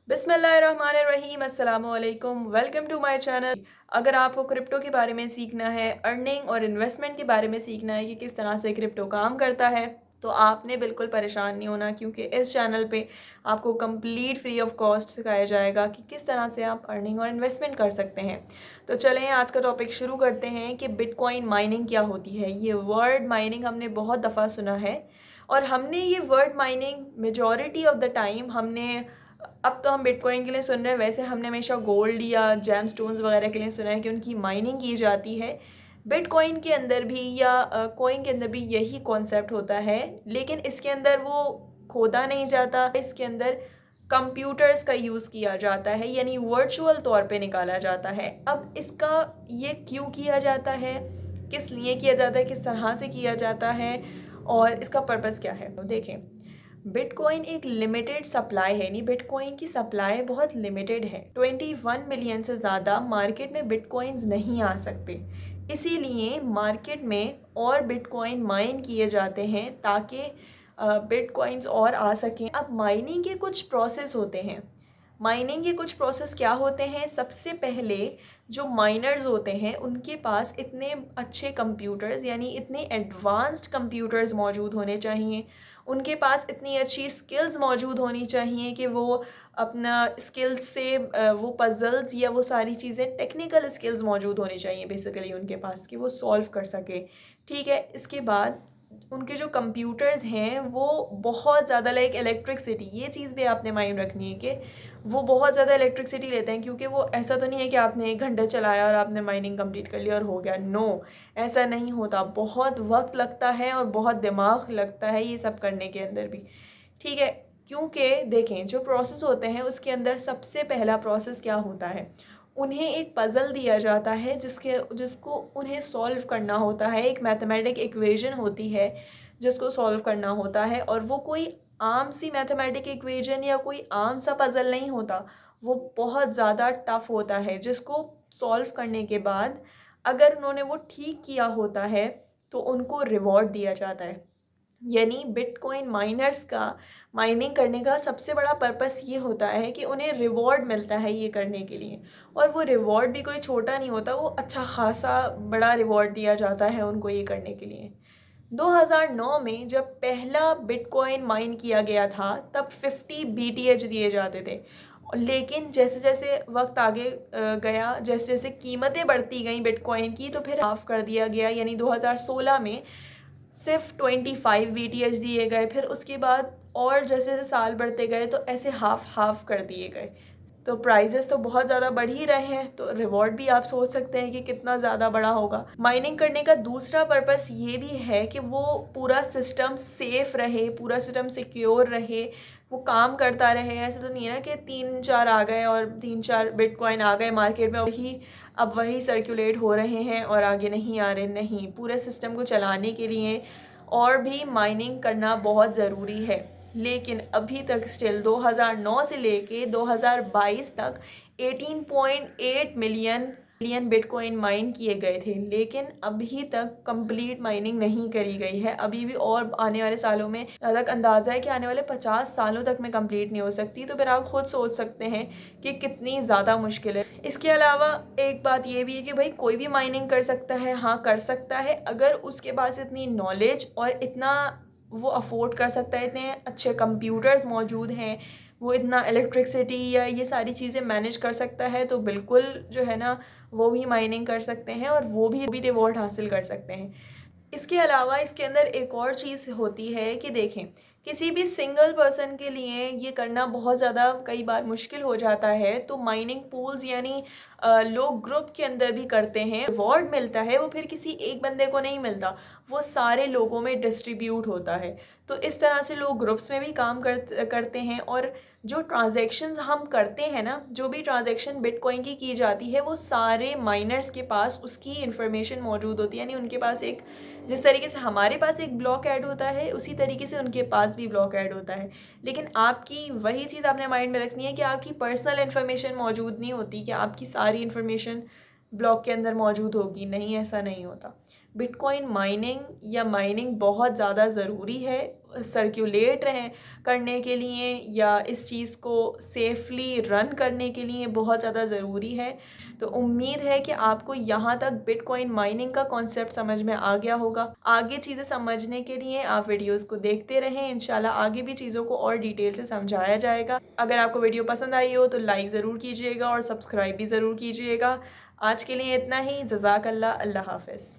बिस्मिल्लाहिर्रहमानिर्रहीम अस्सलामुअलैकुम, welcome to my channel. अगर आपको क्रिप्टो के बारे में सीखना है, अर्निंग और इन्वेस्टमेंट के बारे में सीखना है कि किस तरह से क्रिप्टो काम करता है, तो आपने बिल्कुल परेशान नहीं होना, क्योंकि इस चैनल पे आपको कंप्लीट फ्री ऑफ कॉस्ट सिखाया जाएगा कि किस तरह से आप अर्निंग और इन्वेस्टमेंट कर सकते हैं। तो चलें आज का टॉपिक शुरू करते हैं कि बिटकॉइन माइनिंग क्या होती है। ये वर्ड माइनिंग हमने बहुत दफ़ा सुना है और हमने ये word mining majority of the time अब तो हम बिटकॉइन के लिए सुन रहे हैं, वैसे हमने हमेशा गोल्ड या जेम स्टोन्स वगैरह के लिए सुना है कि उनकी माइनिंग की जाती है। बिटकॉइन के अंदर भी या कॉइन के अंदर भी यही कॉन्सेप्ट होता है, लेकिन इसके अंदर वो खोदा नहीं जाता, इसके अंदर कंप्यूटर्स का यूज़ किया जाता है, यानी वर्चुअल तौर पे निकाला जाता है। अब इसका ये क्यों किया जाता है, किस लिए किया जाता है, किस तरह से किया जाता है और इसका पर्पस क्या है, तो देखें। बिटकॉइन एक लिमिटेड सप्लाई है, नहीं, बिटकॉइन की सप्लाई बहुत लिमिटेड है। 21 मिलियन से ज़्यादा मार्केट में बिटकॉइंस नहीं आ सकते, इसीलिए मार्केट में और बिटकॉइन माइन किए जाते हैं ताकि बिटकॉइंस और आ सकें। अब माइनिंग के कुछ प्रोसेस होते हैं। माइनिंग के कुछ प्रोसेस क्या होते हैं? सबसे पहले जो माइनर्स होते हैं उनके पास इतने अच्छे कंप्यूटर्स यानी इतने एडवांस्ड कंप्यूटर्स मौजूद होने चाहिए, उनके पास इतनी अच्छी स्किल्स मौजूद होनी चाहिए कि वो अपना स्किल्स से वो पजल्स या वो सारी चीज़ें, टेक्निकल स्किल्स मौजूद होनी चाहिए बेसिकली उनके पास, कि वो सॉल्व कर सके। ठीक है, इसके बाद उनके जो कंप्यूटर्स हैं वो बहुत ज़्यादा, लाइक इलेक्ट्रिसिटी, ये चीज़ भी आपने माइंड रखनी है कि वो बहुत ज़्यादा इलेक्ट्रिसिटी लेते हैं, क्योंकि वो ऐसा तो नहीं है कि आपने 1 घंटा चलाया और आपने माइनिंग कंप्लीट कर लिया और हो गया। नो, ऐसा नहीं होता, बहुत वक्त लगता है और बहुत दिमाग लगता है ये सब करने के अंदर भी। ठीक है, क्योंकि देखें जो प्रोसेस होते हैं उसके अंदर सबसे पहला प्रोसेस क्या होता है, उन्हें एक पज़ल दिया जाता है जिसको उन्हें सॉल्व करना होता है। एक मैथमेटिक इक्वेशन होती है जिसको सॉल्व करना होता है, और वो कोई आम सी मैथमेटिक इक्वेशन या कोई आम सा पज़ल नहीं होता, वो बहुत ज़्यादा टफ़ होता है, जिसको सॉल्व करने के बाद अगर उन्होंने वो ठीक किया होता है तो उनको रिवॉर्ड दिया जाता है। यानी बिटकॉइन माइनर्स का माइनिंग करने का सबसे बड़ा पर्पस ये होता है कि उन्हें रिवॉर्ड मिलता है ये करने के लिए, और वो रिवॉर्ड भी कोई छोटा नहीं होता, वो अच्छा खासा बड़ा रिवॉर्ड दिया जाता है उनको ये करने के लिए। 2009 में जब पहला बिटकॉइन माइन किया गया था तब 50 बीटीएच दिए जाते थे, लेकिन जैसे जैसे वक्त आगे गया, जैसे जैसे कीमतें बढ़ती गई बिटकॉइन की, तो फिर हाफ कर दिया गया, यानी 2016 में सिर्फ 25 बीटीएच दिए गए। फिर उसके बाद और जैसे जैसे साल बढ़ते गए तो ऐसे हाफ हाफ कर दिए गए। तो प्राइजेस तो बहुत ज़्यादा बढ़ ही रहे हैं, तो रिवॉर्ड भी आप सोच सकते हैं कि कितना ज़्यादा बड़ा होगा। माइनिंग करने का दूसरा पर्पस ये भी है कि वो पूरा सिस्टम सेफ़ रहे, पूरा सिस्टम सिक्योर रहे, वो काम करता रहे। ऐसे तो नहीं है ना कि 3-4 आ गए और 3-4 बिटकॉइन आ गए मार्केट में, अब वही सर्कुलेट हो रहे हैं और आगे नहीं आ रहे। नहीं, पूरे सिस्टम को चलाने के लिए और भी माइनिंग करना बहुत ज़रूरी है। लेकिन अभी तक स्टिल 2009 से लेके 2022 तक 18.8 मिलियन बिटकॉइन माइन किए गए थे, लेकिन अभी तक कंप्लीट माइनिंग नहीं करी गई है। अभी भी और आने वाले सालों में, तक अंदाज़ा है कि आने वाले 50 सालों तक में कंप्लीट नहीं हो सकती। तो फिर आप खुद सोच सकते हैं कि कितनी ज़्यादा मुश्किल है। इसके अलावा एक बात ये भी है कि भाई कोई भी माइनिंग कर सकता है, हाँ कर सकता है, अगर उसके पास इतनी नॉलेज और इतना वो अफोर्ड कर सकता है, इतने अच्छे कंप्यूटर्स मौजूद हैं, वो इतना इलेक्ट्रिसिटी या ये सारी चीज़ें मैनेज कर सकता है, तो बिल्कुल जो है ना वो भी माइनिंग कर सकते हैं और वो भी रिवॉर्ड हासिल कर सकते हैं। इसके अलावा इसके अंदर एक और चीज़ होती है कि देखें, किसी भी सिंगल पर्सन के लिए ये करना बहुत ज़्यादा कई बार मुश्किल हो जाता है, तो माइनिंग पूल्स यानी लोग ग्रुप के अंदर भी करते हैं। रिवॉर्ड मिलता है वो फिर किसी एक बंदे को नहीं मिलता, वो सारे लोगों में डिस्ट्रीब्यूट होता है। तो इस तरह से लोग ग्रुप्स में भी काम करते हैं, और जो ट्रांजैक्शंस हम करते हैं ना, जो भी ट्रांजैक्शन बिटकॉइन की जाती है, वो सारे माइनर्स के पास उसकी इन्फॉर्मेशन मौजूद होती है। यानी उनके पास एक, जिस तरीके से हमारे पास एक ब्लॉक ऐड होता है, उसी तरीके से उनके पास भी ब्लॉक ऐड होता है। लेकिन आपकी वही चीज़ आपने माइंड में रखनी है कि आपकी पर्सनल इन्फॉर्मेशन मौजूद नहीं होती, कि आपकी सारी इन्फॉर्मेशन ब्लॉक के अंदर मौजूद होगी। नहीं, ऐसा नहीं होता। बिटकॉइन माइनिंग या माइनिंग बहुत ज़्यादा ज़रूरी है सर्कुलेट रहें करने के लिए, या इस चीज़ को सेफली रन करने के लिए बहुत ज़्यादा ज़रूरी है। तो उम्मीद है कि आपको यहाँ तक बिटकॉइन माइनिंग का कॉन्सेप्ट समझ में आ गया होगा। आगे चीज़ें समझने के लिए आप वीडियोस को देखते रहें, इंशाल्लाह आगे भी चीज़ों को और डिटेल से समझाया जाएगा। अगर आपको वीडियो पसंद आई हो तो लाइक ज़रूर कीजिएगा और सब्सक्राइब भी ज़रूर कीजिएगा। आज के लिए इतना ही। जज़ाकल्लाह। अल्लाह हाफ़िज़।